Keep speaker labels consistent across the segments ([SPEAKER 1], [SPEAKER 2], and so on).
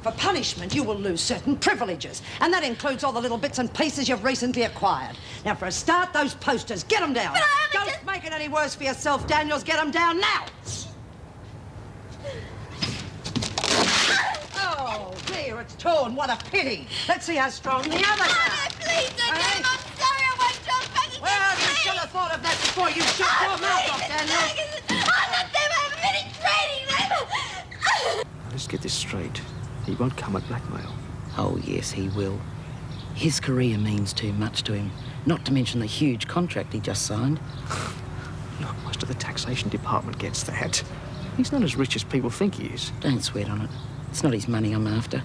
[SPEAKER 1] For punishment, you will lose certain privileges, and that includes all the little bits and pieces you've recently acquired. Now, for a start, those posters, get them down. Don't make it any worse for yourself, Daniels. Get them down now. Oh, dear, it's torn. What a pity. Let's see how strong the others are.
[SPEAKER 2] Oh, no, please, I'm sorry. I won't jump back again.
[SPEAKER 1] Well, you should have thought of that before you shut your mouth off, Daniels.
[SPEAKER 2] I'm not them. I haven't been training them.
[SPEAKER 3] Let's get this straight. He won't come at blackmail.
[SPEAKER 4] Oh, yes, he will. His career means too much to him, not to mention the huge contract he just signed.
[SPEAKER 3] Look, most of the taxation department gets that. He's not as rich as people think he is.
[SPEAKER 4] Don't sweat on it. It's not his money I'm after.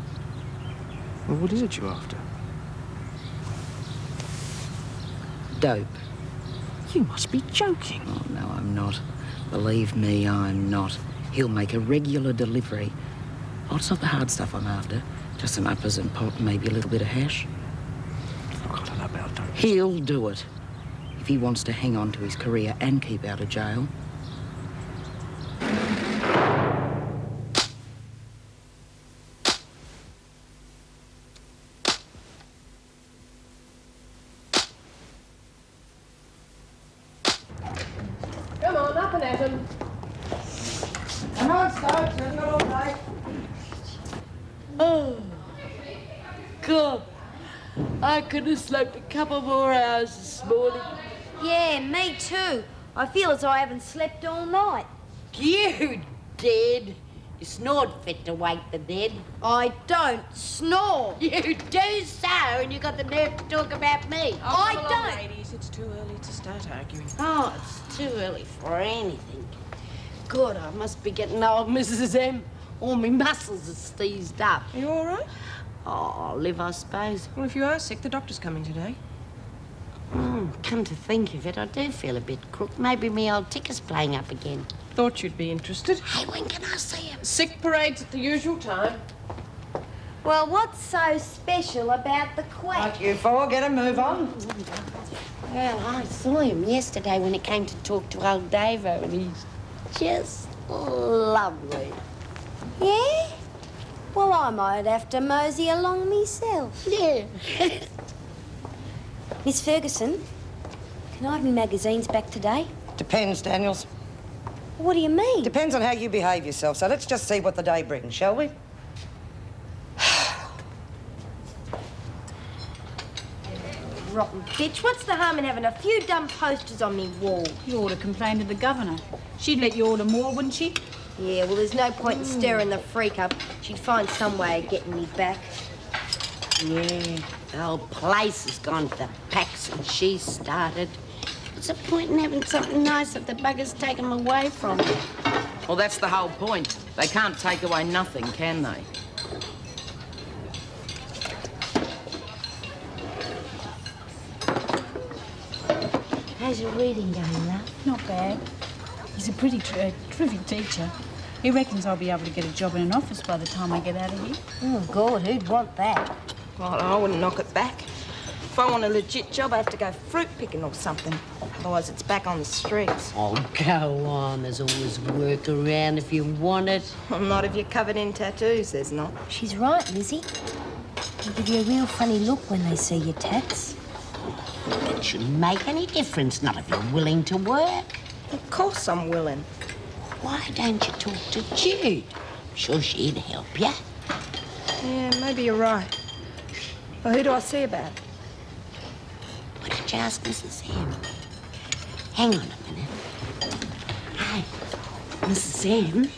[SPEAKER 3] Well, what is it you're after?
[SPEAKER 4] Dope.
[SPEAKER 3] You must be joking.
[SPEAKER 4] Oh, no, I'm not. Believe me, I'm not. He'll make a regular delivery. Oh, it's not the hard stuff I'm after. Just some uppers and pot and maybe a little bit of hash.
[SPEAKER 3] Look, I don't know about dope.
[SPEAKER 4] He'll do it. If he wants to hang on to his career and keep out of jail.
[SPEAKER 5] Come on, up and at him.
[SPEAKER 1] Come on, Stokes. You're not all right.
[SPEAKER 5] Oh, God. I could have slept a couple more hours this morning.
[SPEAKER 2] Yeah, me too. I feel as though I haven't slept all night.
[SPEAKER 5] You dead. You snored fit to wake the dead.
[SPEAKER 2] I don't snore.
[SPEAKER 5] You do so, and you got the nerve to talk about me.
[SPEAKER 2] I
[SPEAKER 6] Come along,
[SPEAKER 2] don't.
[SPEAKER 6] ladies. It's too early to start arguing.
[SPEAKER 5] Oh, it's too early for anything. Good, I must be getting old, Mrs. M. All my muscles are seized up.
[SPEAKER 6] Are you all right?
[SPEAKER 5] Oh, I'll live, I suppose.
[SPEAKER 6] Well, if you are sick, the doctor's coming today.
[SPEAKER 5] Come to think of it, I do feel a bit crook. Maybe me old ticker's playing up again.
[SPEAKER 6] Thought you'd be interested.
[SPEAKER 5] Hey, when can I see him?
[SPEAKER 6] Sick parade's at the usual time.
[SPEAKER 2] Well, what's so special about the quack?
[SPEAKER 1] Right, you four, get a move on.
[SPEAKER 5] Well, I saw him yesterday when he came to talk to old Davo, and he's just lovely.
[SPEAKER 2] Yeah? Well, I might have to mosey along myself.
[SPEAKER 5] Yeah.
[SPEAKER 2] Miss Ferguson, can I have my magazines back today?
[SPEAKER 1] Depends, Daniels.
[SPEAKER 2] What do you mean?
[SPEAKER 1] Depends on how you behave yourself. So let's just see what the day brings, shall we?
[SPEAKER 2] Rotten bitch. What's the harm in having a few dumb posters on me wall?
[SPEAKER 7] You ought to complain to the governor. She'd let you order more, wouldn't she?
[SPEAKER 2] Yeah, well, there's no point in stirring the freak up. She'd find some way of getting me back.
[SPEAKER 5] Yeah, the whole place has gone to the pack since she started. What's the point in having something nice if the buggers take them away from you?
[SPEAKER 4] Well, that's the whole point. They can't take away nothing, can they?
[SPEAKER 5] How's your reading going, love?
[SPEAKER 7] Not bad. He's a pretty terrific teacher. He reckons I'll be able to get a job in an office by the time I get out of here.
[SPEAKER 2] Oh, God, who'd want that?
[SPEAKER 6] Well, I wouldn't knock it back. If I want a legit job, I have to go fruit picking or something. Otherwise, it's back on the streets.
[SPEAKER 5] Oh, go on. There's always work around if you want it.
[SPEAKER 6] Well, not if you're covered in tattoos, there's not.
[SPEAKER 2] She's right, Lizzie. They give you a real funny look when they see your tats.
[SPEAKER 5] It shouldn't make any difference, not if you're willing to work.
[SPEAKER 6] Of course I'm willing.
[SPEAKER 5] Why don't you talk to Jude? I'm sure she'd help you.
[SPEAKER 6] Yeah, maybe you're right. Well, who do I see about it?
[SPEAKER 5] Why don't you ask Mrs. M? Hang on a minute. Hey, Mrs. M,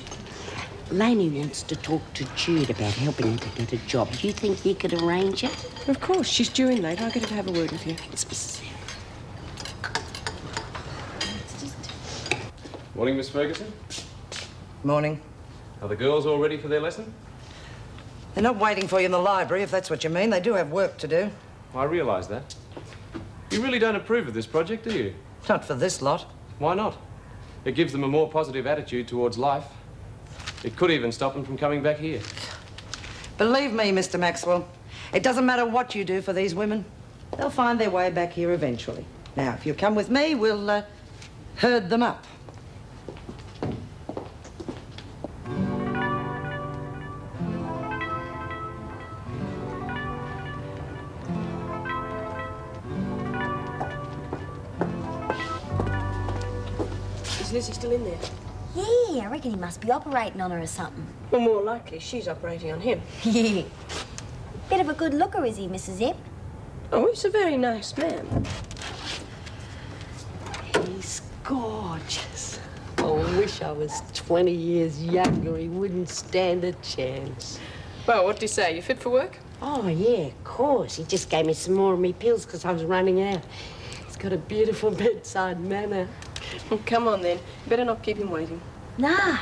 [SPEAKER 5] Lainey wants to talk to Jude about helping her to get a job. Do you think you could arrange it?
[SPEAKER 6] Of course, she's due in late. I'll get her to have a word with you.
[SPEAKER 5] Thanks, Mrs. M.
[SPEAKER 8] Morning, Miss Ferguson.
[SPEAKER 1] Morning.
[SPEAKER 8] Are the girls all ready for their lesson?
[SPEAKER 1] They're not waiting for you in the library, if that's what you mean. They do have work to do.
[SPEAKER 8] I realise that. You really don't approve of this project, do you?
[SPEAKER 1] Not for this lot.
[SPEAKER 8] Why not? It gives them a more positive attitude towards life. It could even stop them from coming back here.
[SPEAKER 1] Believe me, Mr. Maxwell, it doesn't matter what you do for these women. They'll find their way back here eventually. Now, if you come with me, we'll herd them up.
[SPEAKER 6] Is Lizzie still in there?
[SPEAKER 2] Yeah, I reckon he must be operating on her or something.
[SPEAKER 6] Well, more likely she's operating on him.
[SPEAKER 2] Yeah. Bit of a good looker, is he, Mrs. Epp?
[SPEAKER 6] Oh, he's a very nice man.
[SPEAKER 5] He's gorgeous. Oh, I wish I was 20 years younger. He wouldn't stand a chance.
[SPEAKER 6] Well, what did he say? You fit for work?
[SPEAKER 5] Oh, yeah, of course. He just gave me some more of me pills because I was running out. He's got a beautiful bedside manner.
[SPEAKER 6] Well, come on, then. Better not keep him waiting.
[SPEAKER 2] Nah.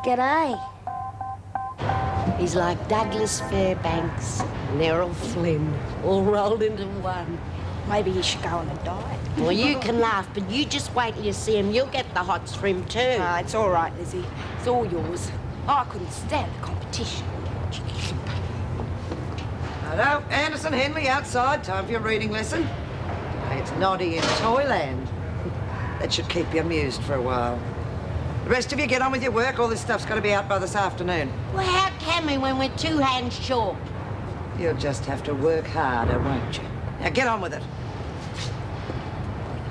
[SPEAKER 2] G'day.
[SPEAKER 5] He's like Douglas Fairbanks and Errol Flynn, all rolled into one.
[SPEAKER 2] Maybe he should go on a diet.
[SPEAKER 5] Well, you can laugh, but you just wait till you see him. You'll get the hots for him, too.
[SPEAKER 2] Ah, it's all right, Lizzie. It's all yours. I couldn't stand the competition.
[SPEAKER 1] Hello, Anderson, Henley, outside. Time for your reading lesson. It's Noddy in Toyland. That should keep you amused for a while. The rest of you get on with your work. All this stuff's got to be out by this afternoon.
[SPEAKER 5] Well, how can we when we're two hands short?
[SPEAKER 1] You'll just have to work harder, won't you? Now get on with it.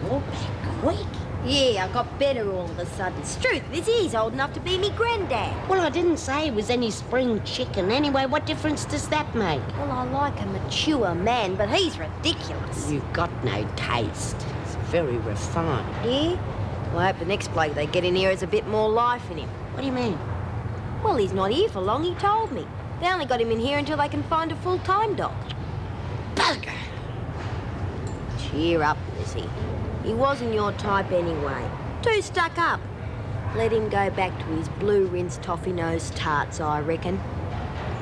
[SPEAKER 5] You're back quick.
[SPEAKER 2] Yeah, I got better all of a sudden. It's true, Lizzie. He's old enough to be me granddad.
[SPEAKER 5] Well, I didn't say he was any spring chicken. Anyway, what difference does that make?
[SPEAKER 2] Well, I like a mature man, but he's ridiculous.
[SPEAKER 5] You've got no taste. It's very refined.
[SPEAKER 2] Yeah? Well, I hope the next bloke they get in here has a bit more life in him.
[SPEAKER 5] What do you mean?
[SPEAKER 2] Well, he's not here for long, he told me. They only got him in here until they can find a full-time doc.
[SPEAKER 5] Bugger!
[SPEAKER 2] Cheer up, Lizzie. He wasn't your type anyway. Too stuck up. Let him go back to his blue rinse toffee nose tarts, I reckon.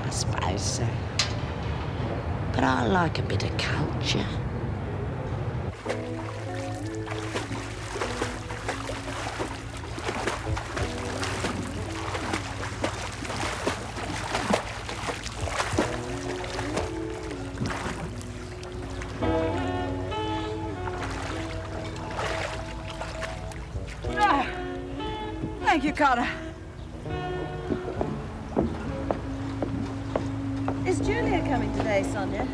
[SPEAKER 5] I suppose so. But I like a bit of culture.
[SPEAKER 9] Thank you, Carter.
[SPEAKER 10] Is Julia coming today, Sonia?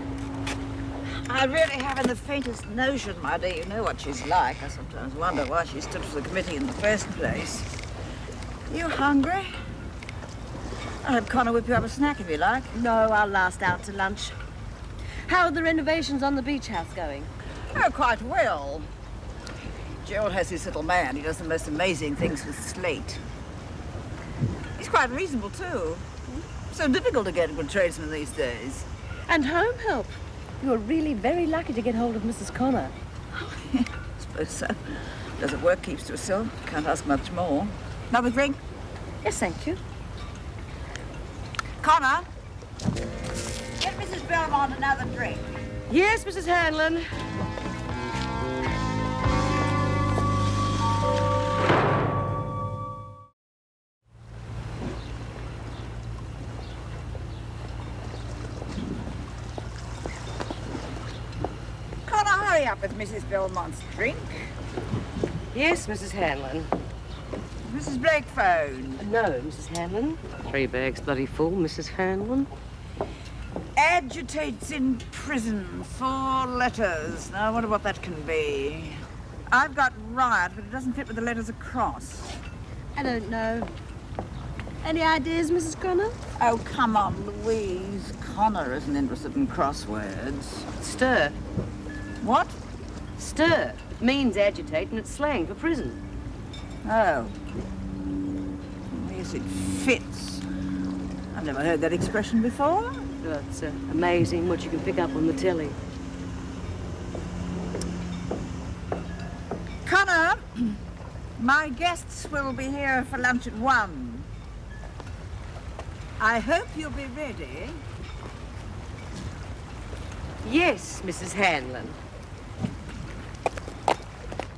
[SPEAKER 9] I really haven't the faintest notion, my dear. You know what she's like. I sometimes wonder why she stood for the committee in the first place. You hungry? I'll have Connor whip you up a snack if you like.
[SPEAKER 10] No, I'll last out to lunch. How are the renovations on the beach house going?
[SPEAKER 9] Oh, quite well. Gerald has this little man. He does the most amazing things with slate. He's quite reasonable, too. So difficult to get a good tradesman these days.
[SPEAKER 10] And home help. You're really very lucky to get hold of Mrs. Connor.
[SPEAKER 9] I suppose so. Doesn't work, keeps to herself. Can't ask much more. Another drink?
[SPEAKER 10] Yes, thank you.
[SPEAKER 9] Connor, get Mrs. Belmont another drink.
[SPEAKER 10] Yes, Mrs. Hanlon.
[SPEAKER 9] Connor, hurry up with Mrs. Belmont's drink.
[SPEAKER 11] Yes, Mrs. Hanlon.
[SPEAKER 9] Mrs. Blake phoned.
[SPEAKER 11] No, Mrs. Hanlon. 3 bags bloody full, Mrs. Hanlon.
[SPEAKER 9] Agitates in prison. 4 letters. Now, I wonder what that can be. I've got riot, but it doesn't fit with the letters across.
[SPEAKER 10] I don't know. Any ideas, Mrs. Connor?
[SPEAKER 9] Oh, come on, Louise. Connor isn't interested in crosswords.
[SPEAKER 11] Stir.
[SPEAKER 9] What?
[SPEAKER 11] Stir. Means agitate, and it's slang for prison.
[SPEAKER 9] Oh. Yes, it fits. I've never heard that expression before.
[SPEAKER 11] Well, it's amazing what you can pick up on the telly.
[SPEAKER 9] Connor, my guests will be here for lunch at 1. I hope you'll be ready.
[SPEAKER 11] Yes, Mrs. Hanlon.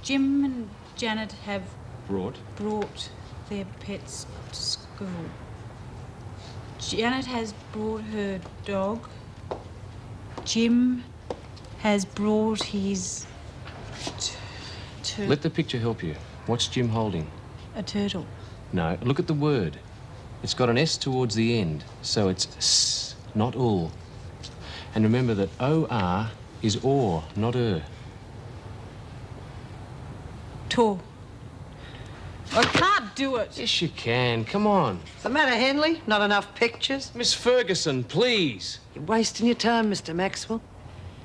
[SPEAKER 7] Jim and Janet have
[SPEAKER 8] Brought?
[SPEAKER 7] brought their pets to school. Janet has brought her dog. Jim has brought his...
[SPEAKER 8] Let the picture help you. What's Jim holding?
[SPEAKER 7] a turtle.
[SPEAKER 8] No, look at the word. It's got an S towards the end, so it's S, not ul. And remember that O-R is or, not
[SPEAKER 7] Tor. I can't do it.
[SPEAKER 8] Yes, you can. Come on.
[SPEAKER 1] What's the matter, Henley? Not enough pictures?
[SPEAKER 8] Miss Ferguson, please.
[SPEAKER 1] You're wasting your time, Mr. Maxwell.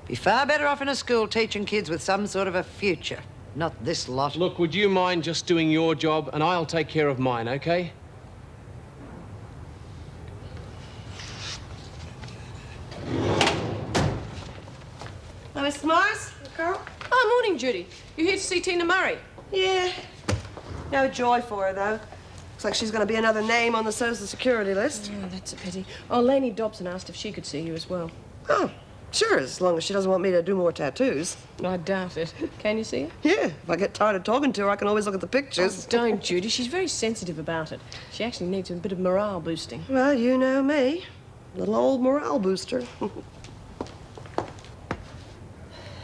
[SPEAKER 1] Be far better off in a school teaching kids with some sort of a future. Not this lot.
[SPEAKER 8] Look, would you mind just doing your job and I'll take care of mine, okay?
[SPEAKER 10] Oh, Mr. Morris? Carl?
[SPEAKER 11] Oh, morning, Judy. You here to see Tina Murray?
[SPEAKER 10] Yeah. No joy for her, though. Looks like she's going to be another name on the Social Security list.
[SPEAKER 11] Oh, that's a pity. Oh, Lainey Dobson asked if she could see you as well.
[SPEAKER 10] Oh, sure, as long as she doesn't want me to do more tattoos.
[SPEAKER 11] I doubt it. Can you see her?
[SPEAKER 10] Yeah, if I get tired of talking to her, I can always look at the pictures.
[SPEAKER 11] Oh, don't, Judy. She's very sensitive about it. She actually needs a bit of morale boosting.
[SPEAKER 10] Well, you know me. Little old morale booster.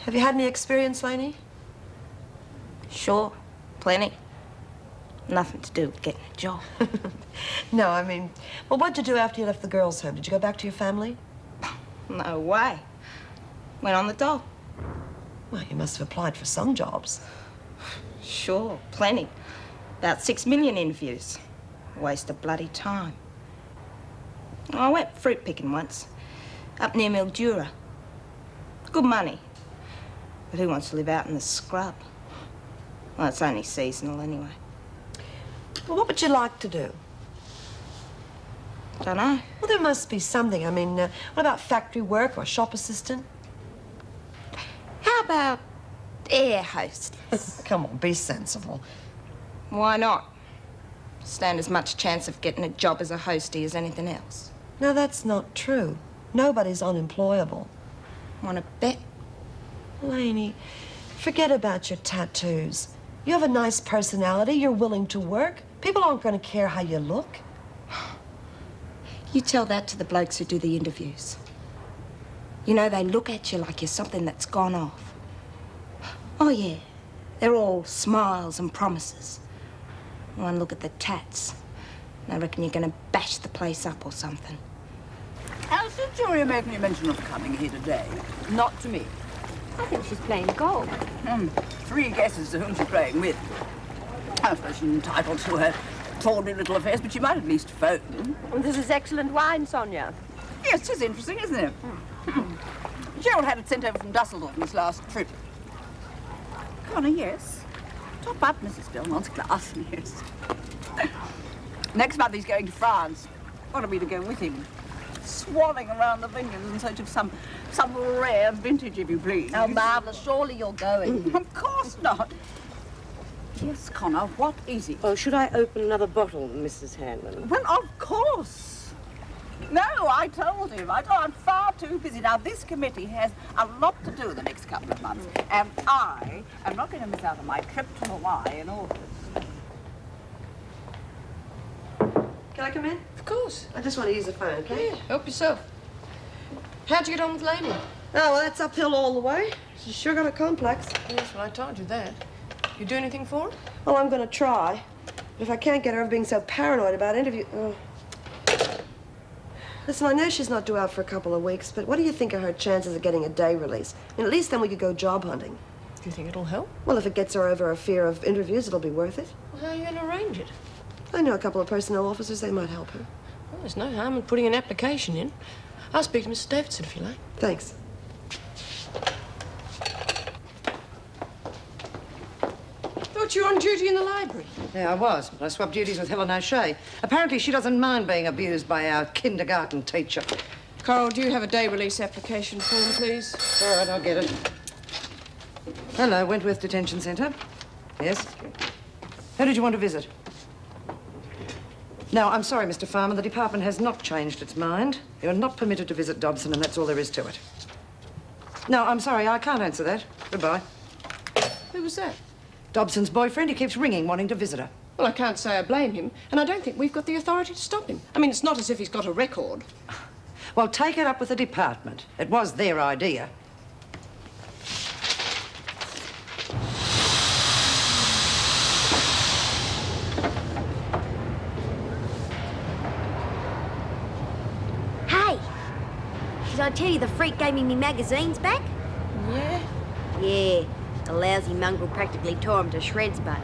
[SPEAKER 10] Have you had any experience, Lainey?
[SPEAKER 6] Sure, plenty. Nothing to do with getting a job.
[SPEAKER 10] No, I mean, well, what'd you do after you left the girls' home? Did you go back to your family?
[SPEAKER 6] No way. Went on the dole.
[SPEAKER 10] Well, you must have applied for some jobs.
[SPEAKER 6] Sure, plenty. About 6 million interviews. Waste of bloody time. I went fruit picking once, up near Mildura. Good money. But who wants to live out in the scrub? Well, it's only seasonal anyway.
[SPEAKER 10] Well, what would you like to do?
[SPEAKER 6] Dunno.
[SPEAKER 10] Well, there must be something. I mean, what about factory work or shop assistant?
[SPEAKER 6] How about air hostess?
[SPEAKER 10] Come on, be sensible.
[SPEAKER 6] Why not? Stand as much chance of getting a job as a hostie as anything else.
[SPEAKER 10] No, that's not true. Nobody's unemployable.
[SPEAKER 6] Want to bet?
[SPEAKER 10] Lainey, forget about your tattoos. You have a nice personality. You're willing to work. People aren't going to care how you look.
[SPEAKER 6] You tell that to the blokes who do the interviews. You know, they look at you like you're something that's gone off. Oh, yeah. They're all smiles and promises. One look at the tats. And I reckon you're going to bash the place up or something.
[SPEAKER 9] How's the jury making you mention of coming here today?
[SPEAKER 11] Not to me.
[SPEAKER 2] I think she's playing golf.
[SPEAKER 9] 3 guesses to whom she's playing with. I suppose she's entitled to her tawdry little affairs, but she might at least phone.
[SPEAKER 10] This is excellent wine, Sonia.
[SPEAKER 9] Yes, it's interesting, isn't it? Gerald had it sent over from Dusseldorf on his last trip. Connor, yes. Top up Mrs. Belmont's glass, yes. Next month he's going to France. Wanted me to go with him. Swanning around the vineyards in search of some rare vintage, if you please.
[SPEAKER 10] Oh, marvellous. Surely you're going.
[SPEAKER 9] Of course not. Yes, Connor, what is it?
[SPEAKER 11] Oh, should I open another bottle, Mrs. Hanlon?
[SPEAKER 9] Well, of course. No, I told him. I'm far too busy. Now, this committee has a lot to do the next couple of months, and I am not going to miss out on my trip to Hawaii in August.
[SPEAKER 10] Can I come in?
[SPEAKER 11] Of course.
[SPEAKER 10] I just want to use the phone, okay?
[SPEAKER 11] Yeah, help yourself. How'd you get on with Lainey?
[SPEAKER 10] Oh, well, that's uphill all the way. She's sure got a complex.
[SPEAKER 11] Yes, well, I told you that. You do anything for her?
[SPEAKER 10] Well, I'm going to try. But if I can't get her being so paranoid about interview... Oh. Listen, I know she's not due out for a couple of weeks, but what do you think of her chances of getting a day release? And at least then we could go job hunting.
[SPEAKER 11] Do you think it'll help?
[SPEAKER 10] Well, if it gets her over her fear of interviews, it'll be worth it.
[SPEAKER 11] Well, how are you going to arrange it?
[SPEAKER 10] I know a couple of personnel officers. They might help her.
[SPEAKER 11] Well, there's no harm in putting an application in. I'll speak to Mrs. Davidson if you like.
[SPEAKER 10] Thanks.
[SPEAKER 11] Thought you were on duty in the library.
[SPEAKER 1] Yeah, I was, but I swapped duties with Helen O'Shea. Apparently, she doesn't mind being abused by our kindergarten teacher.
[SPEAKER 11] Coral, do you have a day release application form, please?
[SPEAKER 1] All right, I'll get it. Hello, Wentworth Detention Centre. Yes? Who did you want to visit? No, I'm sorry, Mr. Farmer. The department has not changed its mind. You're not permitted to visit Dobson, and that's all there is to it. No, I'm sorry. I can't answer that. Goodbye.
[SPEAKER 11] Who was that?
[SPEAKER 1] Dobson's boyfriend. He keeps ringing, wanting to visit her.
[SPEAKER 11] Well, I can't say I blame him, and I don't think we've got the authority to stop him. I mean, it's not as if he's got a record.
[SPEAKER 1] Well, take it up with the department. It was their idea.
[SPEAKER 2] Hey! Did I tell you the freak gave me magazines back?
[SPEAKER 6] Yeah?
[SPEAKER 2] Yeah. The lousy mongrel practically tore 'em to shreds, but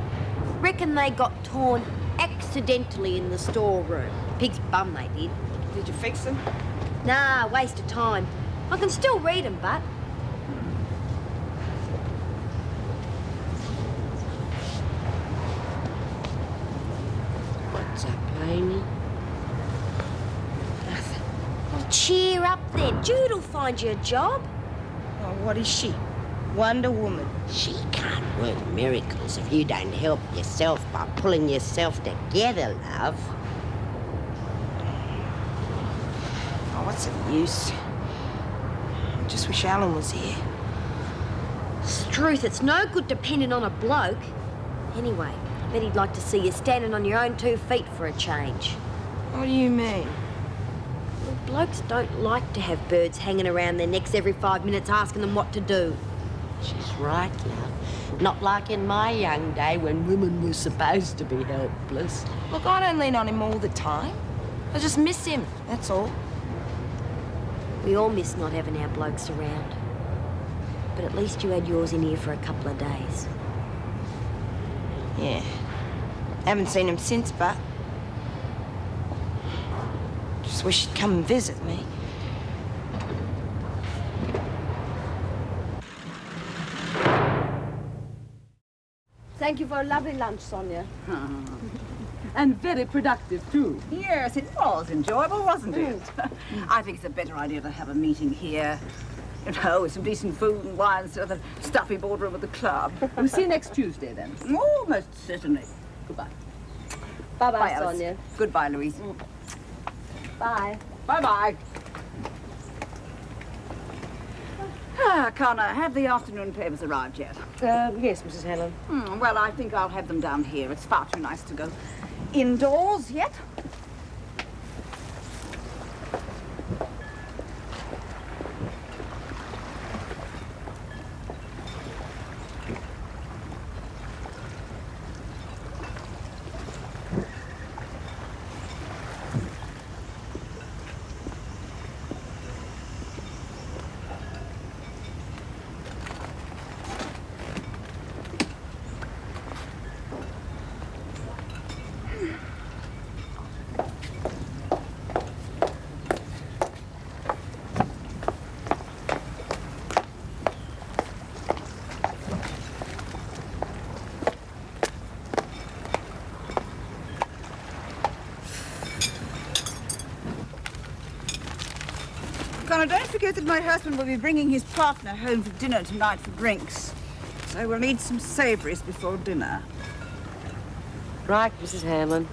[SPEAKER 2] reckon they got torn accidentally in the storeroom. Pig's bum they did.
[SPEAKER 9] Did you fix them?
[SPEAKER 2] Nah, waste of time. I can still read 'em, but...
[SPEAKER 5] What's up, Laney?
[SPEAKER 2] Well, cheer up then. Jude'll find you a job.
[SPEAKER 6] Oh, what is she? Wonder Woman.
[SPEAKER 5] She can't work miracles if you don't help yourself by pulling yourself together, love.
[SPEAKER 6] Oh, what's the use? I just wish Alan was here.
[SPEAKER 2] Struth, it's no good depending on a bloke. Anyway, I bet he'd like to see you standing on your own 2 feet for a change.
[SPEAKER 6] What do you mean?
[SPEAKER 2] Well, blokes don't like to have birds hanging around their necks every 5 minutes asking them what to do.
[SPEAKER 5] She's right, love. Not like in my young day when women were supposed to be helpless.
[SPEAKER 6] Look, I don't lean on him all the time. I just miss him, that's all.
[SPEAKER 2] We all miss not having our blokes around. But at least you had yours in here for a couple of days.
[SPEAKER 6] Yeah. Haven't seen him since, but... just wish he'd come and visit me.
[SPEAKER 2] Thank you for a lovely lunch, Sonia.
[SPEAKER 12] And very productive, too.
[SPEAKER 9] Yes, it was enjoyable, wasn't it? I think it's a better idea to have a meeting here. You know, with some decent food and wine instead of the stuffy boardroom at the club.
[SPEAKER 12] We'll see you next Tuesday, then.
[SPEAKER 9] Oh, most certainly. Goodbye.
[SPEAKER 2] Bye-bye,
[SPEAKER 9] Alice.
[SPEAKER 2] Sonia.
[SPEAKER 9] Goodbye, Louise.
[SPEAKER 2] Bye.
[SPEAKER 9] Bye-bye. Connor, have the afternoon papers arrived yet?
[SPEAKER 11] Yes, Mrs. Helen.
[SPEAKER 9] Well, I think I'll have them down here. It's far too nice to go indoors yet. Connor, don't forget that my husband will be bringing his partner home for dinner tonight for drinks. So we'll need some savouries before dinner.
[SPEAKER 11] Right, Mrs. Hamlin.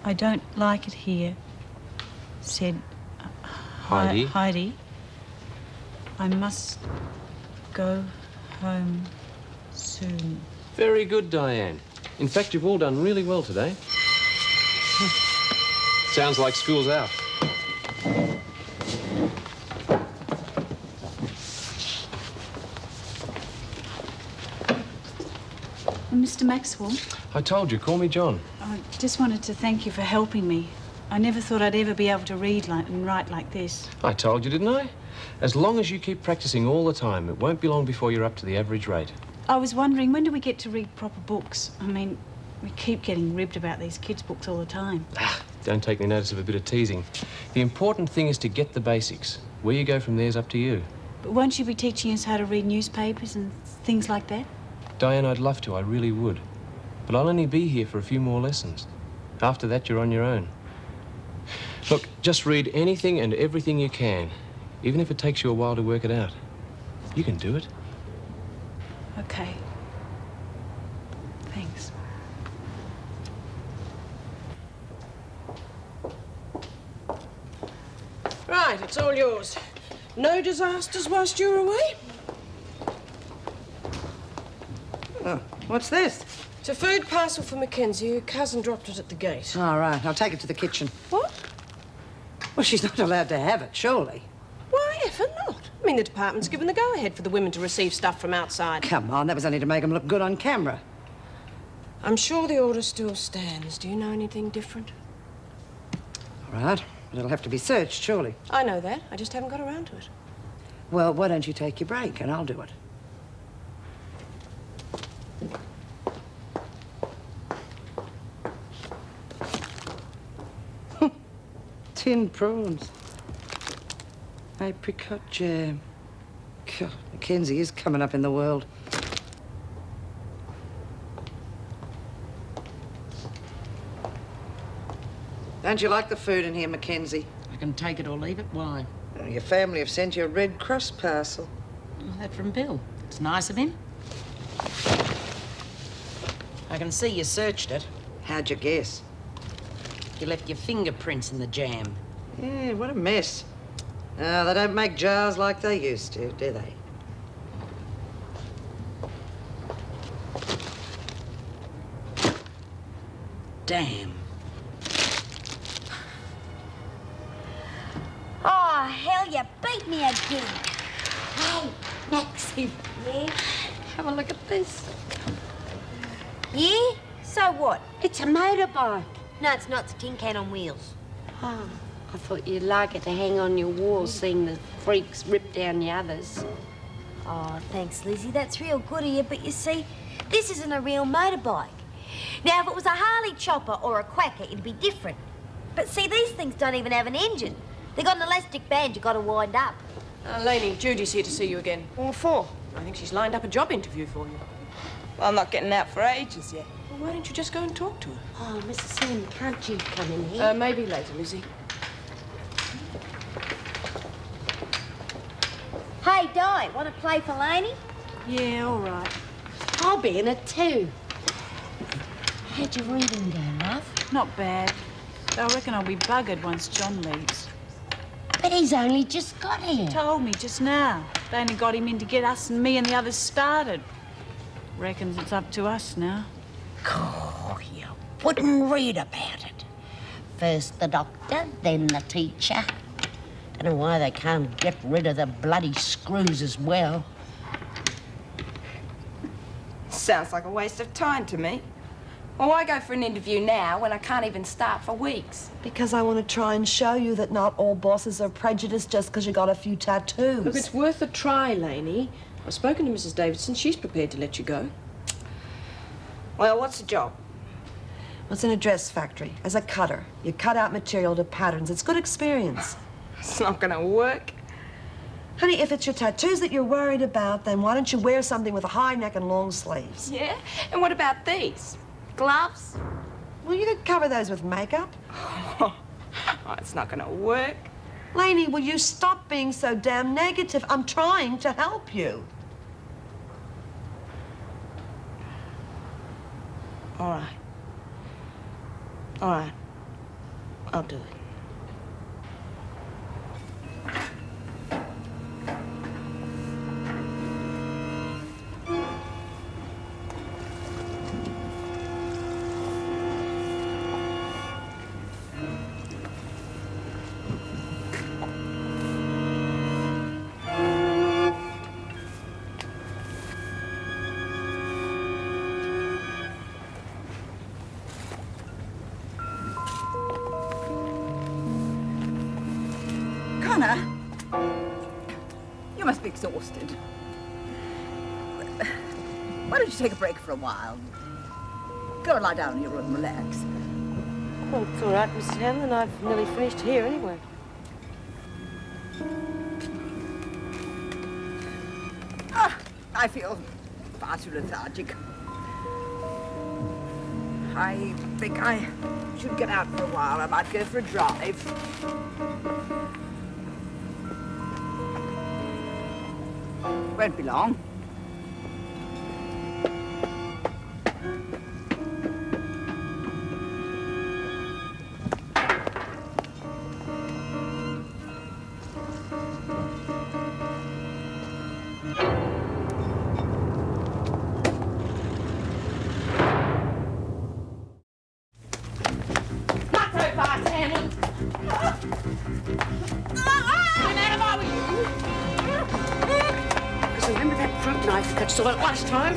[SPEAKER 7] I don't like it here, said
[SPEAKER 8] Heidi?
[SPEAKER 7] Heidi. I must go home soon.
[SPEAKER 8] Very good, Diane. In fact, you've all done really well today. Sounds like school's out.
[SPEAKER 7] Mr. Maxwell,
[SPEAKER 8] I told you, call me John.
[SPEAKER 7] I just wanted to thank you for helping me. I never thought I'd ever be able to read and write like this.
[SPEAKER 8] I told you, didn't I? As long as you keep practicing all the time, it won't be long before you're up to the average rate.
[SPEAKER 7] I was wondering, when do we get to read proper books? I mean, we keep getting ribbed about these kids' books all the time.
[SPEAKER 8] Don't take any notice of a bit of teasing. The important thing is to get the basics. Where you go from there is up to you.
[SPEAKER 7] But won't you be teaching us how to read newspapers and things like that?
[SPEAKER 8] Diane, I'd love to, I really would. But I'll only be here for a few more lessons. After that, you're on your own. Look, just read anything and everything you can, even if it takes you a while to work it out. You can do it.
[SPEAKER 7] Okay. Thanks.
[SPEAKER 11] Right, it's all yours. No disasters whilst you were away?
[SPEAKER 1] Oh, what's this?
[SPEAKER 11] It's a food parcel for Mackenzie. Her cousin dropped it at the gate.
[SPEAKER 1] All right, I'll take it to the kitchen.
[SPEAKER 11] What?
[SPEAKER 1] Well, she's not allowed to have it, surely.
[SPEAKER 11] Why ever not? I mean, the department's given the go-ahead for the women to receive stuff from outside.
[SPEAKER 1] Come on, that was only to make them look good on camera.
[SPEAKER 11] I'm sure the order still stands. Do you know anything different?
[SPEAKER 1] All right, but it'll have to be searched, surely.
[SPEAKER 11] I know that. I just haven't got around to it.
[SPEAKER 1] Well, why don't you take your break and I'll do it? Tinned prawns. Apricot jam. God, Mackenzie is coming up in the world. Don't you like the food in here, Mackenzie?
[SPEAKER 4] I can take it or leave it. Why?
[SPEAKER 1] Your family have sent you a Red Cross parcel.
[SPEAKER 4] Oh, that from Bill. It's nice of him. I can see you searched it.
[SPEAKER 1] How'd you guess?
[SPEAKER 4] You left your fingerprints in the jam.
[SPEAKER 1] Yeah, what a mess. Oh, they don't make jars like they used to, do they?
[SPEAKER 4] Damn.
[SPEAKER 2] Oh, hell, you beat me again. Hey, Maxie. Yeah?
[SPEAKER 5] Have a look at this.
[SPEAKER 2] Yeah? So what?
[SPEAKER 5] It's a motorbike.
[SPEAKER 2] No, it's not. It's a tin can on wheels.
[SPEAKER 5] Oh, I thought you'd like it to hang on your wall, seeing the freaks rip down the others.
[SPEAKER 2] Oh, thanks, Lizzie. That's real good of you. But you see, this isn't a real motorbike. Now, if it was a Harley chopper or a quacker, it'd be different. But see, these things don't even have an engine. They got an elastic band you got to wind up.
[SPEAKER 11] Laney, Judy's here to see you again.
[SPEAKER 6] What for?
[SPEAKER 11] I think she's lined up a job interview for you.
[SPEAKER 6] Well, I'm not getting out for ages yet.
[SPEAKER 11] Well, why don't you just go and talk to her?
[SPEAKER 5] Oh, Mrs. Sam, can't you come in here?
[SPEAKER 11] Maybe later, Lizzie.
[SPEAKER 2] Hey, Di, want to play for Laney?
[SPEAKER 11] Yeah, all right.
[SPEAKER 5] I'll be in it too. How'd your reading go, love?
[SPEAKER 7] Not bad. I reckon I'll be buggered once John leaves.
[SPEAKER 5] But he's only just got here.
[SPEAKER 7] Told me just now. They only got him in to get us and me and the others started. Reckons it's up to us now.
[SPEAKER 5] Oh, you wouldn't read about it. First the doctor, then the teacher. Don't know why they can't get rid of the bloody screws as well.
[SPEAKER 6] Sounds like a waste of time to me. Well, why go for an interview now when I can't even start for weeks?
[SPEAKER 10] Because I want to try and show you that not all bosses are prejudiced just because you got a few tattoos.
[SPEAKER 11] Look, it's worth a try, Laney. I've spoken to Mrs. Davidson. She's prepared to let you go.
[SPEAKER 6] Well, what's the job?
[SPEAKER 10] It's in a dress factory. As a cutter. You cut out material to patterns. It's good experience.
[SPEAKER 6] It's not gonna work.
[SPEAKER 10] Honey, if it's your tattoos that you're worried about, then why don't you wear something with a high neck and long sleeves?
[SPEAKER 6] Yeah? And what about these? Gloves?
[SPEAKER 10] Well, you could cover those with makeup.
[SPEAKER 6] Oh, it's not gonna work.
[SPEAKER 10] Laney, will you stop being so damn negative? I'm trying to help you.
[SPEAKER 5] All right. All right. I'll do it.
[SPEAKER 9] Connor, you must be exhausted. Why don't you take a break for a while? Go and lie down in your room and relax.
[SPEAKER 5] Well, it's all right, Mrs. Hanlon. I've nearly finished here anyway.
[SPEAKER 9] I feel far too lethargic. I think I should get out for a while. I might go for a drive. Won't be long.
[SPEAKER 11] got yourself at lunchtime.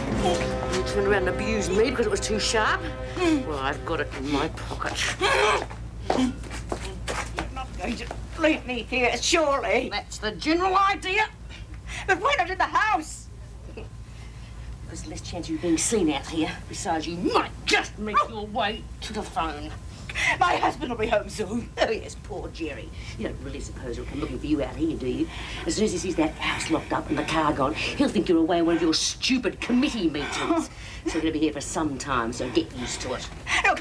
[SPEAKER 11] You turned around and abused me because it was too sharp. Well, I've got it in my pocket.
[SPEAKER 9] You're not going to leave me here, surely.
[SPEAKER 11] That's the general idea.
[SPEAKER 9] But why not in the house?
[SPEAKER 11] There's less chance of you being seen out here. Besides, you might just make your way to the phone.
[SPEAKER 9] My husband will be home soon.
[SPEAKER 11] Oh, yes, poor Jerry. You don't really suppose he'll come looking for you out here, do you? As soon as he sees that house locked up and the car gone, he'll think you're away on one of your stupid committee meetings. So you're going to be here for some time, so get used to it.
[SPEAKER 9] Look,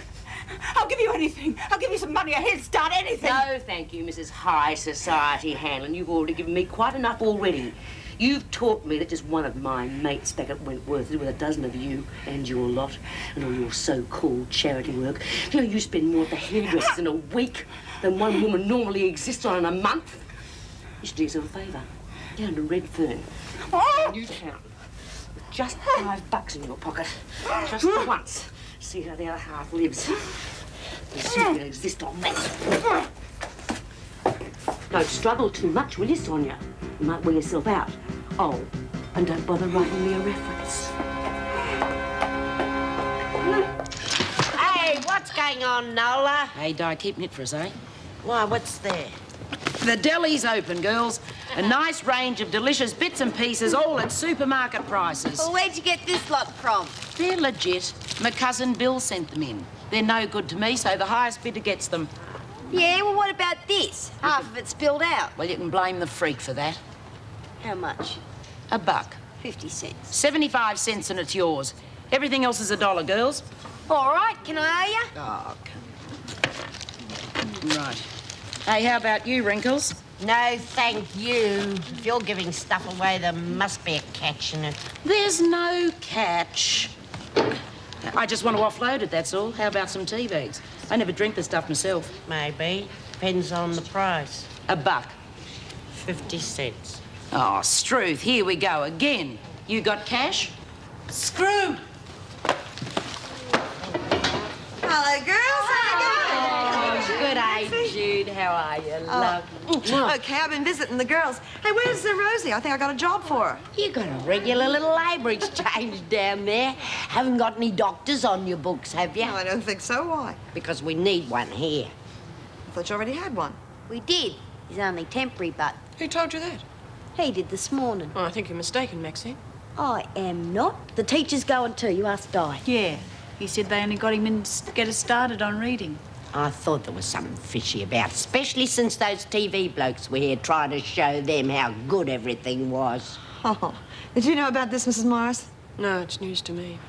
[SPEAKER 9] I'll give you anything. I'll give you some money, a head start, anything.
[SPEAKER 11] No, thank you, Mrs. High Society Hanlon. You've already given me quite enough already. You've taught me that just one of my mates back at Wentworth is with a dozen of you and your lot and all your so-called charity work. You know, you spend more at the hairdressers in a week than one woman normally exists on in a month. You should do yourself a favour. Down to Redfern, Newtown, with just $5 in your pocket, just for once. See how the other half lives. You see if you can exist on that. Don't struggle too much, will you, Sonia? You might wear yourself out. Oh, and don't bother writing me a reference.
[SPEAKER 5] Hey, what's going on, Nola?
[SPEAKER 4] Hey, Di, keeping it for us, eh?
[SPEAKER 5] Why, what's there?
[SPEAKER 4] The deli's open, girls. A nice range of delicious bits and pieces, all at supermarket prices.
[SPEAKER 2] Well, where'd you get this lot from?
[SPEAKER 4] They're legit. My cousin Bill sent them in. They're no good to me, so the highest bidder gets them.
[SPEAKER 2] Yeah, well, what about this? Half of it spilled out.
[SPEAKER 4] Well, you can blame the freak for that.
[SPEAKER 2] How much?
[SPEAKER 4] $1.
[SPEAKER 2] 50 cents.
[SPEAKER 4] 75 cents and it's yours. Everything else is $1, girls.
[SPEAKER 2] All right, can I owe you?
[SPEAKER 4] Oh, right. Hey, how about you, Wrinkles?
[SPEAKER 5] No, thank you. If you're giving stuff away, there must be a catch in it.
[SPEAKER 4] There's no catch. I just want to offload it, that's all. How about some tea bags? I never drink the stuff myself.
[SPEAKER 5] Maybe. Depends on the price.
[SPEAKER 4] $1.
[SPEAKER 5] 50 cents.
[SPEAKER 4] Oh, Struth, here we go again. You got cash? Screw!
[SPEAKER 10] Hello, girls.
[SPEAKER 5] Good day, Jude. How are you, love?
[SPEAKER 10] Okay, I've been visiting the girls. Hey, where's Rosie? I think I got a job for her.
[SPEAKER 5] You got a regular little labour exchange down there. Haven't got any doctors on your books, have you?
[SPEAKER 10] No, I don't think so. Why?
[SPEAKER 5] Because we need one here.
[SPEAKER 10] I thought you already had one.
[SPEAKER 2] We did. He's only temporary, but
[SPEAKER 11] Who told you that?
[SPEAKER 2] he did this morning.
[SPEAKER 11] Oh, I think you're mistaken, Maxine.
[SPEAKER 2] I am not. The teacher's going too. You ask Di.
[SPEAKER 7] Yeah, he said they only got him in to get us started on reading.
[SPEAKER 5] I thought there was something fishy about, especially since those TV blokes were here trying to show them how good everything was.
[SPEAKER 10] Oh, did you know about this, Mrs. Morris?
[SPEAKER 11] No, it's news to me.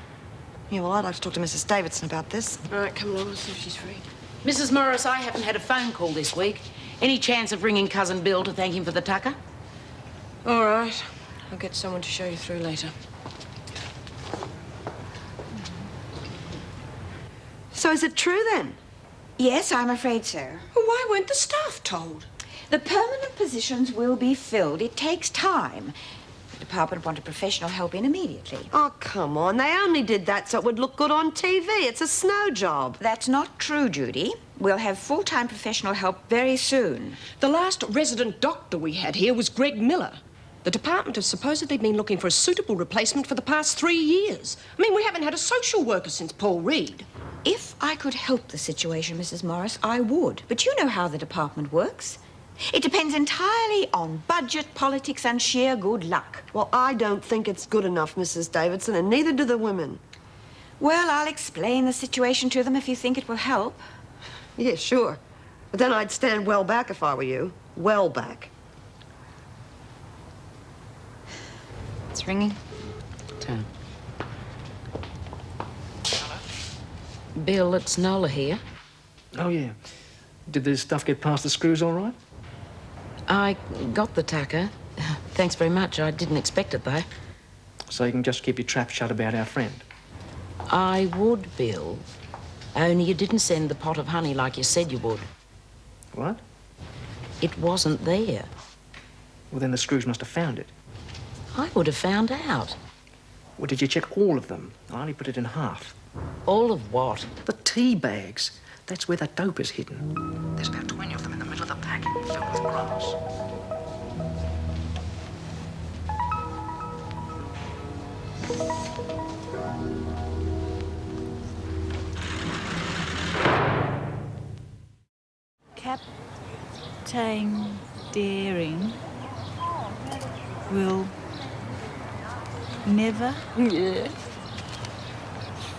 [SPEAKER 10] Yeah, well, I'd like to talk to Mrs. Davidson about this.
[SPEAKER 11] All right, come along, let's see if she's free.
[SPEAKER 4] Mrs. Morris, I haven't had a phone call this week. Any chance of ringing Cousin Bill to thank him for the tucker?
[SPEAKER 11] All right. I'll get someone to show you through later.
[SPEAKER 10] So is it true, then?
[SPEAKER 13] Yes, I'm afraid so.
[SPEAKER 11] Well, why weren't the staff told?
[SPEAKER 13] The permanent positions will be filled. It takes time. The department wanted professional help in immediately.
[SPEAKER 10] Oh, come on. They only did that so it would look good on TV. It's a snow job.
[SPEAKER 13] That's not true, Judy. We'll have full-time professional help very soon.
[SPEAKER 11] The last resident doctor we had here was Greg Miller. The department has supposedly been looking for a suitable replacement for the past 3 years. I mean, we haven't had a social worker since Paul Reed.
[SPEAKER 13] If I could help the situation, Mrs. Morris, I would. But you know how the department works. It depends entirely on budget, politics, and sheer good luck.
[SPEAKER 10] Well, I don't think it's good enough, Mrs. Davidson, and neither do the women.
[SPEAKER 13] Well, I'll explain the situation to them if you think it will help.
[SPEAKER 10] Yeah, sure. But then I'd stand well back if I were you. Well back.
[SPEAKER 4] It's ringing. Turn. Bill, it's Nola here.
[SPEAKER 3] Oh, yeah. Did the stuff get past the screws all right?
[SPEAKER 4] I got the tucker. Thanks very much. I didn't expect it, though.
[SPEAKER 3] So you can just keep your trap shut about our friend?
[SPEAKER 4] I would, Bill. Only you didn't send the pot of honey like you said you would.
[SPEAKER 3] What?
[SPEAKER 4] It wasn't there.
[SPEAKER 3] Well, then the screws must have found it.
[SPEAKER 4] I would have found out.
[SPEAKER 3] Well, did you check all of them? I only put it in half.
[SPEAKER 4] All of what?
[SPEAKER 3] The tea bags. That's where that dope is hidden. There's about 20 of them in the middle of the pack, filled with grass.
[SPEAKER 7] Tame Daring will never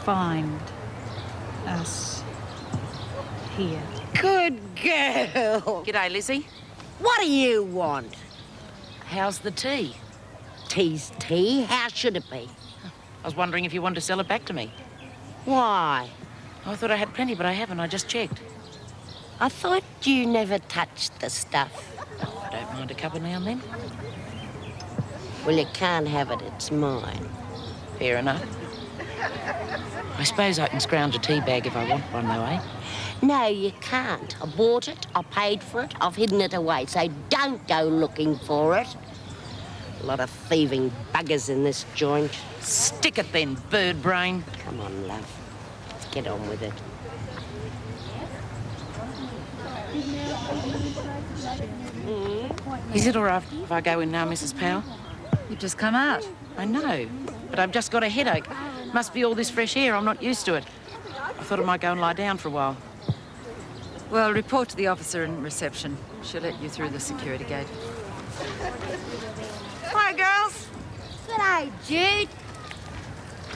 [SPEAKER 7] find us here.
[SPEAKER 5] Good girl.
[SPEAKER 4] G'day, Lizzie.
[SPEAKER 5] What do you want?
[SPEAKER 4] How's the tea?
[SPEAKER 5] Tea's tea. How should it be?
[SPEAKER 4] I was wondering if you wanted to sell it back to me.
[SPEAKER 5] Why?
[SPEAKER 4] I thought I had plenty, but I haven't. I just checked.
[SPEAKER 5] I thought you never touched the stuff.
[SPEAKER 4] I don't mind a cuppa now and then.
[SPEAKER 5] Well, you can't have it. It's mine.
[SPEAKER 4] Fair enough. I suppose I can scrounge a tea bag if I want one, though, eh?
[SPEAKER 5] No, you can't. I bought it, I paid for it, I've hidden it away, so don't go looking for it. A lot of thieving buggers in this joint.
[SPEAKER 4] Stick it then, bird brain.
[SPEAKER 5] Come on, love. Let's get on with it.
[SPEAKER 4] Is it all right if I go in now, Mrs. Powell?
[SPEAKER 7] You've just come out.
[SPEAKER 4] I know, but I've just got a headache. Must be all this fresh air. I'm not used to it. I thought I might go and lie down for a while.
[SPEAKER 14] Well, report to the officer in reception. She'll let you through the security gate.
[SPEAKER 1] Hi, girls.
[SPEAKER 5] G'day, Jude.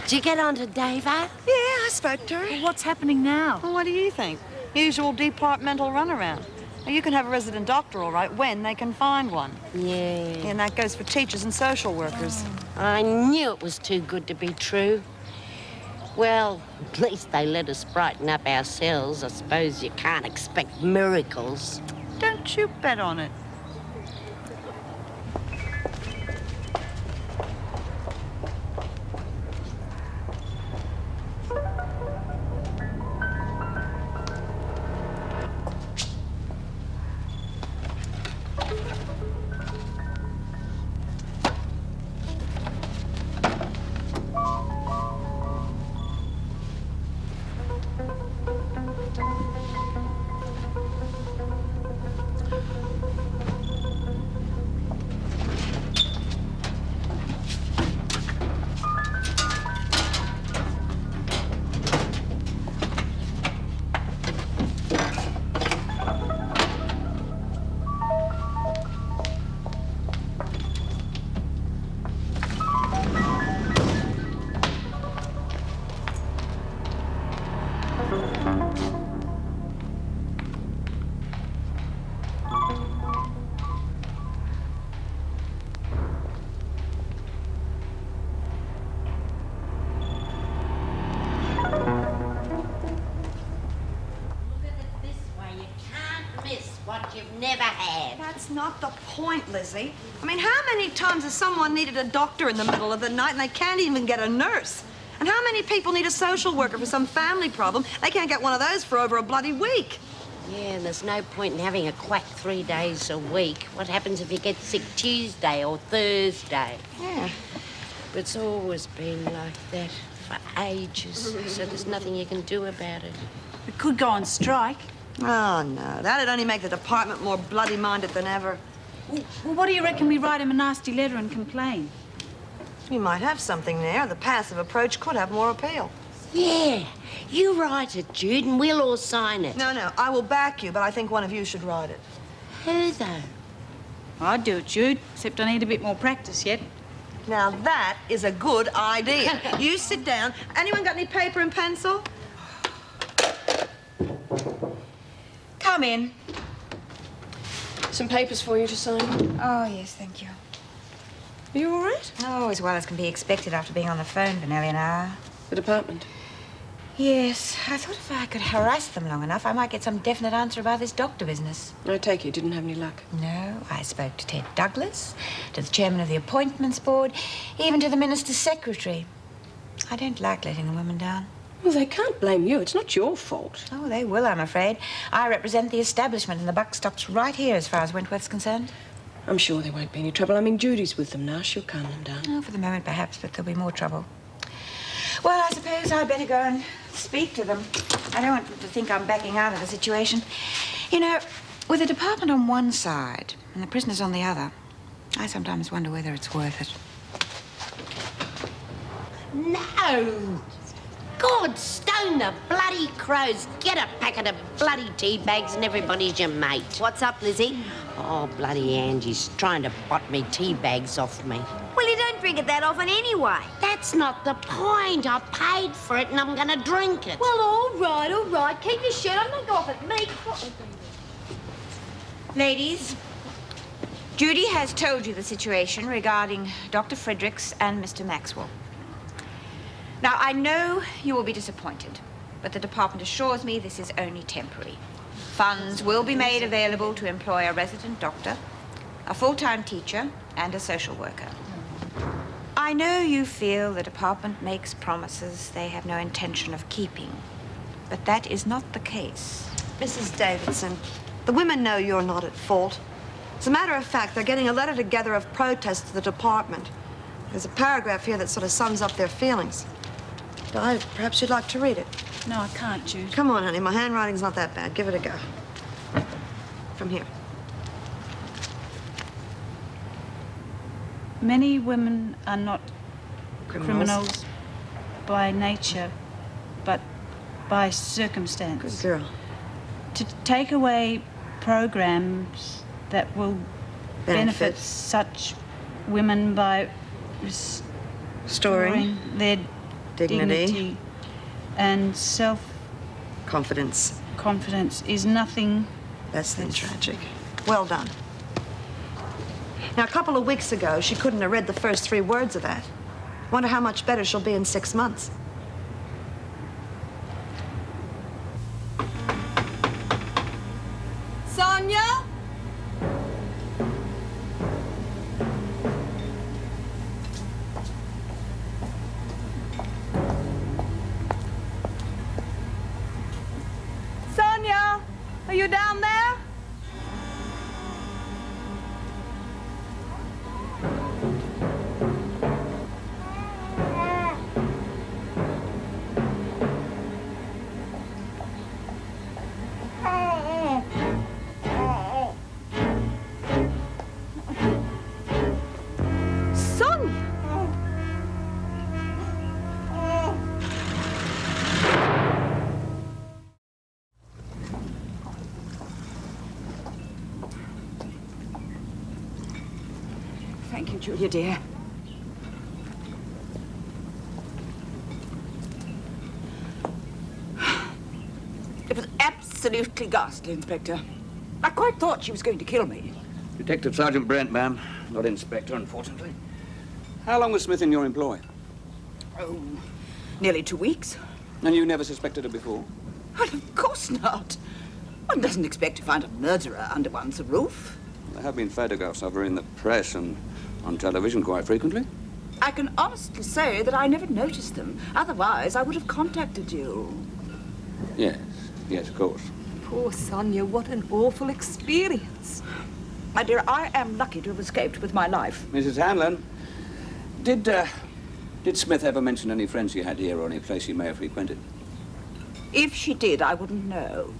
[SPEAKER 5] Did you get on to Davo?
[SPEAKER 1] Yeah, I spoke to her.
[SPEAKER 7] Well, what's happening now?
[SPEAKER 15] Well, what do you think? Usual departmental runaround. Now, you can have a resident doctor, all right, when they can find one.
[SPEAKER 5] Yeah.
[SPEAKER 15] And that goes for teachers and social workers.
[SPEAKER 5] I knew it was too good to be true. Well, at least they let us brighten up ourselves. I suppose you can't expect miracles.
[SPEAKER 15] Don't you bet on it.
[SPEAKER 5] What you've never had.
[SPEAKER 15] That's not the point, Lizzie. I mean, how many times has someone needed a doctor in the middle of the night and they can't even get a nurse? And how many people need a social worker for some family problem? They can't get one of those for over a bloody week.
[SPEAKER 5] Yeah, and there's no point in having a quack 3 days a week. What happens if you get sick Tuesday or Thursday?
[SPEAKER 15] Yeah.
[SPEAKER 5] But it's always been like that for ages, so there's nothing you can do about it.
[SPEAKER 7] We could go on strike.
[SPEAKER 15] Oh, no. That'd only make the department more bloody-minded than ever.
[SPEAKER 7] Well, what do you reckon we write him a nasty letter and complain?
[SPEAKER 15] You might have something there. The passive approach could have more appeal.
[SPEAKER 5] Yeah, you write it, Jude, and we'll all sign it.
[SPEAKER 15] No, I will back you, but I think one of you should write it.
[SPEAKER 5] Who, though?
[SPEAKER 7] I'd do it, Jude, except I need a bit more practice yet.
[SPEAKER 15] Now, that is a good idea. You sit down. Anyone got any paper and pencil?
[SPEAKER 13] Come in.
[SPEAKER 16] Some papers for you to sign.
[SPEAKER 13] Oh, yes, thank you.
[SPEAKER 16] Are you all right?
[SPEAKER 13] Oh, as well as can be expected after being on the phone for nearly an hour.
[SPEAKER 16] The department?
[SPEAKER 13] Yes, I thought if I could harass them long enough, I might get some definite answer about this doctor business.
[SPEAKER 16] I take it you didn't have any luck.
[SPEAKER 13] No, I spoke to Ted Douglas, to the chairman of the appointments board, even to the minister's secretary. I don't like letting the women down.
[SPEAKER 16] Well, they can't blame you. It's not your fault.
[SPEAKER 13] Oh, they will, I'm afraid. I represent the establishment, and the buck stops right here as far as Wentworth's concerned.
[SPEAKER 16] I'm sure there won't be any trouble. I mean, Judy's with them now. She'll calm them down.
[SPEAKER 13] Oh, for the moment, perhaps, but there'll be more trouble. Well, I suppose I'd better go and speak to them. I don't want them to think I'm backing out of the situation. You know, with the department on one side and the prisoners on the other, I sometimes wonder whether it's worth it.
[SPEAKER 5] No! God, stone the bloody crows. Get a packet of bloody tea bags and everybody's your mate.
[SPEAKER 2] What's up, Lizzie?
[SPEAKER 5] Oh, bloody Angie's trying to bot me tea bags off me.
[SPEAKER 2] Well, you don't drink it that often anyway.
[SPEAKER 5] That's not the point. I paid for it and I'm going to drink it.
[SPEAKER 2] Well, all right. Keep your shirt on. Don't go off at me.
[SPEAKER 13] Ladies, Judy has told you the situation regarding Dr. Fredericks and Mr. Maxwell. Now, I know you will be disappointed, but the department assures me this is only temporary. Funds will be made available to employ a resident doctor, a full-time teacher, and a social worker. I know you feel the department makes promises they have no intention of keeping, but that is not the case.
[SPEAKER 15] Mrs. Davidson, the women know you're not at fault. As a matter of fact, they're getting a letter together of protest to the department. There's a paragraph here that sort of sums up their feelings. Di, perhaps you'd like to read it.
[SPEAKER 7] No, I can't, Jude.
[SPEAKER 15] Come on, honey. My handwriting's not that bad. Give it a go. From here.
[SPEAKER 7] Many women are not criminals by nature, but by circumstance.
[SPEAKER 15] Good girl.
[SPEAKER 7] To take away programs that will benefit
[SPEAKER 15] Benefit.
[SPEAKER 7] such women by restoring their dignity and
[SPEAKER 15] Confidence.
[SPEAKER 7] confidence is nothing
[SPEAKER 15] less than tragic. Well done. Now, a couple of weeks ago, she couldn't have read the first 3 words of that. Wonder how much better she'll be in 6 months.
[SPEAKER 12] Sonia? Sonia, are you down there?
[SPEAKER 9] Thank you, Julia, dear. It was absolutely ghastly, Inspector. I quite thought she was going to kill me.
[SPEAKER 17] Detective Sergeant Brent, ma'am. Not Inspector, unfortunately. How long was Smith in your employ?
[SPEAKER 9] Oh, nearly 2 weeks.
[SPEAKER 17] And you never suspected her before?
[SPEAKER 9] Well, of course not. One doesn't expect to find a murderer under one's roof.
[SPEAKER 17] There have been photographs of her in the press and on television quite frequently.
[SPEAKER 9] I can honestly say that I never noticed them. Otherwise, I would have contacted you.
[SPEAKER 17] Yes, of course.
[SPEAKER 12] Poor Sonia, what an awful experience.
[SPEAKER 9] My dear, I am lucky to have escaped with my life.
[SPEAKER 17] Mrs. Hanlon, did Smith ever mention any friends she had here or any place she may have frequented?
[SPEAKER 9] If she did, I wouldn't know.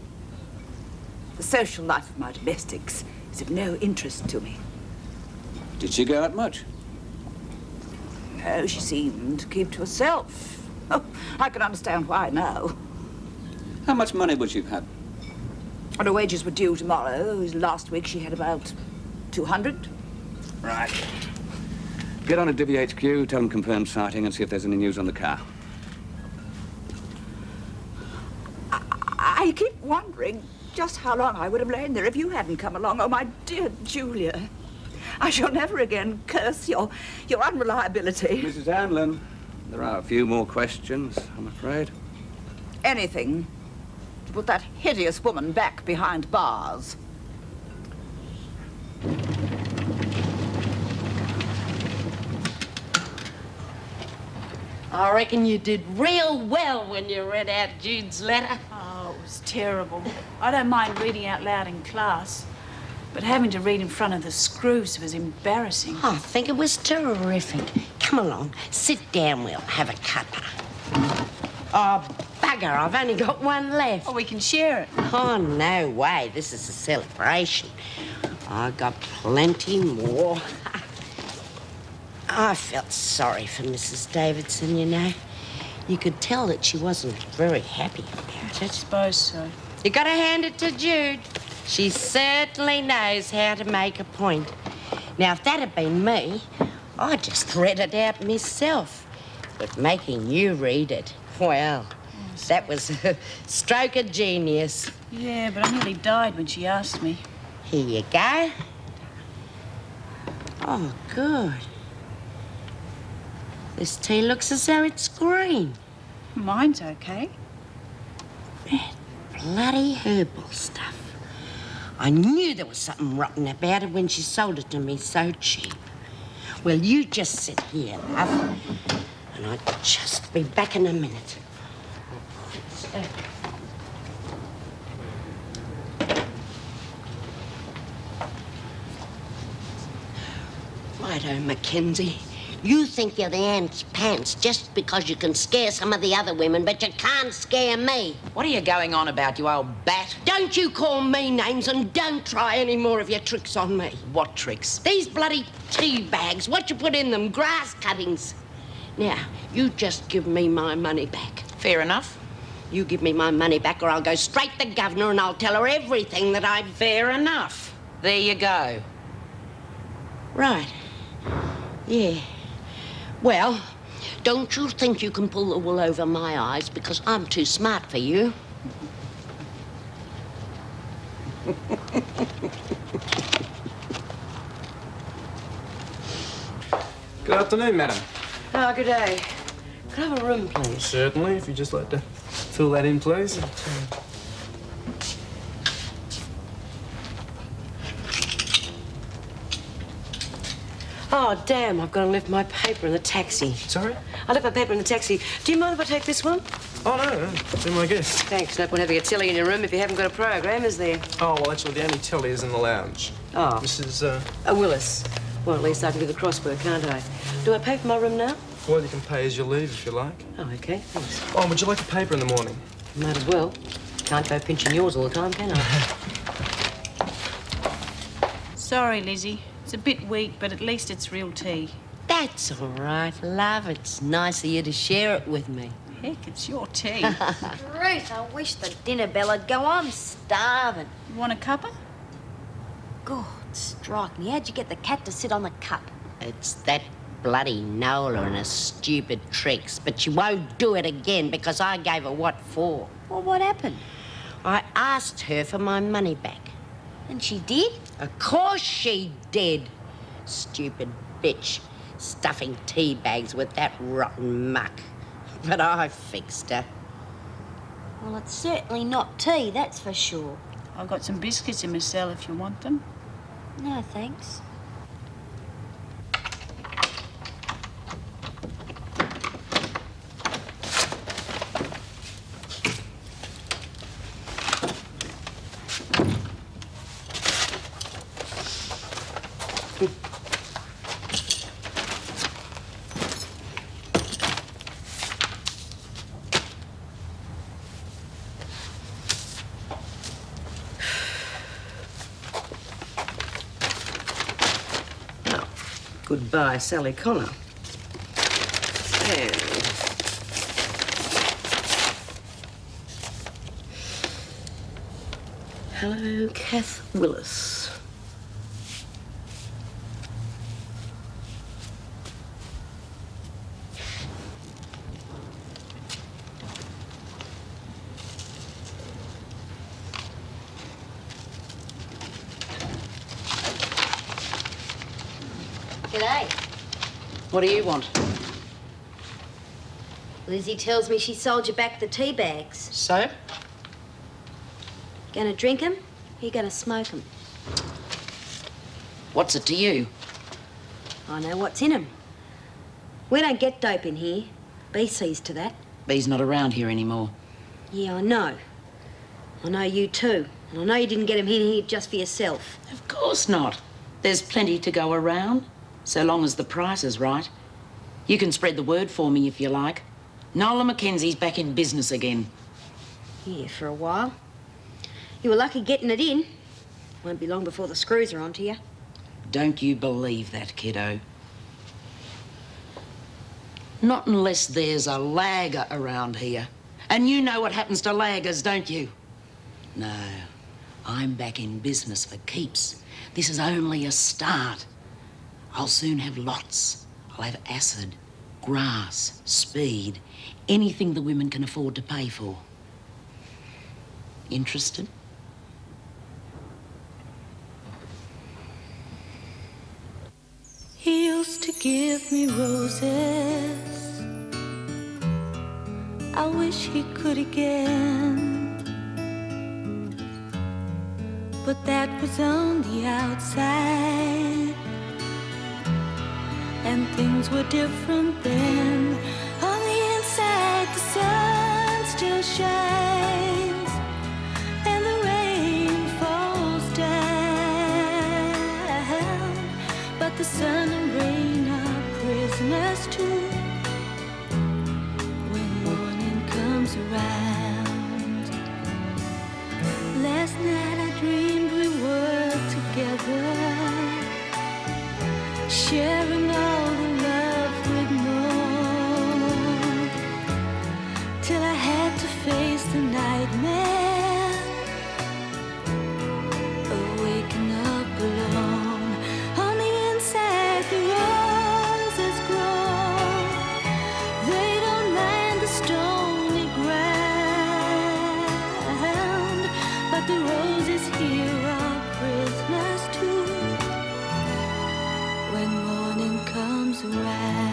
[SPEAKER 9] The social life of my domestics is of no interest to me.
[SPEAKER 17] Did she go out much?
[SPEAKER 9] No, she seemed to keep to herself. Oh, I can understand why now.
[SPEAKER 17] How much money would she have had?
[SPEAKER 9] And her wages were due tomorrow. Last week she had about 200.
[SPEAKER 17] Right. Get on to Divvy HQ, tell them confirmed sighting, and see if there's any news on the car.
[SPEAKER 9] I keep wondering just how long I would have lain there if you hadn't come along. Oh, my dear Julia. I shall never again curse your unreliability.
[SPEAKER 17] Mrs. Hanlon, there are a few more questions, I'm afraid.
[SPEAKER 9] Anything to put that hideous woman back behind bars.
[SPEAKER 5] I reckon you did real well when you read out Jude's letter.
[SPEAKER 7] Oh, it was terrible. I don't mind reading out loud in class, but having to read in front of the screws was embarrassing.
[SPEAKER 5] I think it was terrific. Come along, sit down, we'll have a cuppa. Oh, bugger, I've only got one left.
[SPEAKER 7] Oh, we can share it.
[SPEAKER 5] Oh, no way. This is a celebration. I got plenty more. I felt sorry for Mrs. Davidson, you know. You could tell that she wasn't very happy about it. I
[SPEAKER 7] suppose so.
[SPEAKER 5] You gotta hand it to Jude. She certainly knows how to make a point. Now, if that had been me, I'd just read it out myself. But making you read it, well, that was a stroke of genius.
[SPEAKER 7] Yeah, but I nearly died when she asked me.
[SPEAKER 5] Here you go. Oh, good. This tea looks as though it's green.
[SPEAKER 7] Mine's okay.
[SPEAKER 5] That bloody herbal stuff. I knew there was something rotten about it when she sold it to me so cheap. Well, you just sit here, love, and I'll just be back in a minute. Righto, Mackenzie. You think you're the ant's pants just because you can scare some of the other women, but you can't scare me.
[SPEAKER 4] What are you going on about, you old bat?
[SPEAKER 5] Don't you call me names and don't try any more of your tricks on me.
[SPEAKER 4] What tricks?
[SPEAKER 5] These bloody tea bags. What you put in them? Grass cuttings. Now, you just give me my money back.
[SPEAKER 4] Fair enough.
[SPEAKER 5] You give me my money back or I'll go straight to the governor and I'll tell her everything that I've...
[SPEAKER 4] Fair enough. There you go.
[SPEAKER 5] Right. Yeah. Well, don't you think you can pull the wool over my eyes because I'm too smart for you?
[SPEAKER 18] Good afternoon, madam.
[SPEAKER 5] Oh, good day. Could I have a room, please?
[SPEAKER 18] Certainly, if you'd just like to fill that in, please.
[SPEAKER 11] Oh, damn, I've got to lift my paper in the taxi.
[SPEAKER 18] Sorry?
[SPEAKER 11] I left my paper in the taxi. Do you mind if I take this one?
[SPEAKER 18] Oh, no, be my guest.
[SPEAKER 11] Thanks. No point having a telly in your room if you haven't got a program, is there?
[SPEAKER 18] Oh, well, actually, the only telly is in the lounge.
[SPEAKER 11] Oh.
[SPEAKER 18] Mrs.
[SPEAKER 11] Willis. Well, at least I can do the crossword, can't I? Do I pay for my room now?
[SPEAKER 18] Well, you can pay as you leave if you like.
[SPEAKER 11] Oh, OK. Thanks.
[SPEAKER 18] Oh, would you like a paper in the morning?
[SPEAKER 11] Might as well. Can't go pinching yours all the time, can I?
[SPEAKER 7] Sorry, Lizzie. It's a bit weak, but at least it's real tea.
[SPEAKER 5] That's all right, love. It's nice of you to share it with me.
[SPEAKER 7] Heck, it's your tea.
[SPEAKER 2] Ruth, I wish the dinner bell would go. I'm starving.
[SPEAKER 7] You want a cuppa?
[SPEAKER 2] God, strike me. How'd you get the cat to sit on the cup?
[SPEAKER 5] It's that bloody Nola and her stupid tricks. But she won't do it again because I gave her what for.
[SPEAKER 2] Well, what happened?
[SPEAKER 5] I asked her for my money back.
[SPEAKER 2] And she did?
[SPEAKER 5] Of course she did. Stupid bitch. Stuffing tea bags with that rotten muck. But I fixed her.
[SPEAKER 2] Well, it's certainly not tea, that's for sure.
[SPEAKER 7] I've got some biscuits in my cell if you want them.
[SPEAKER 2] No, thanks.
[SPEAKER 11] Goodbye, Sally Connor. And... hello, Kath Willis.
[SPEAKER 2] G'day.
[SPEAKER 4] What do you want?
[SPEAKER 2] Lizzie tells me she sold you back the tea bags.
[SPEAKER 4] So?
[SPEAKER 2] Gonna drink 'em? You gonna smoke 'em?
[SPEAKER 4] What's it to you?
[SPEAKER 2] I know what's in 'em. We don't get dope in here. B sees to that.
[SPEAKER 4] B's not around here anymore.
[SPEAKER 2] Yeah, I know. I know you too. And I know you didn't get 'em in here just for yourself.
[SPEAKER 4] Of course not. There's plenty to go around, so long as the price is right. You can spread the word for me if you like. Nola Mackenzie's back in business again.
[SPEAKER 2] Yeah, for a while. You were lucky getting it in. Won't be long before the screws are onto you.
[SPEAKER 4] Don't you believe that, kiddo. Not unless there's a lagger around here. And you know what happens to laggers, don't you? No, I'm back in business for keeps. This is only a start. I'll soon have lots. I'll have acid, grass, speed, anything the women can afford to pay for. Interested?
[SPEAKER 19] He used to give me roses. I wish he could again. But that was on the outside, and things were different then. On the inside, the sun still shines, and the rain falls down. But the sun and rain are prisoners too when morning comes around. Last night I dreamed we were together, sharing all the love we'd known, till I had to face the nightmare of waking up alone. On the inside, the roses grow. They don't mind the stony ground, but the roses here are prisoners too when morning comes around.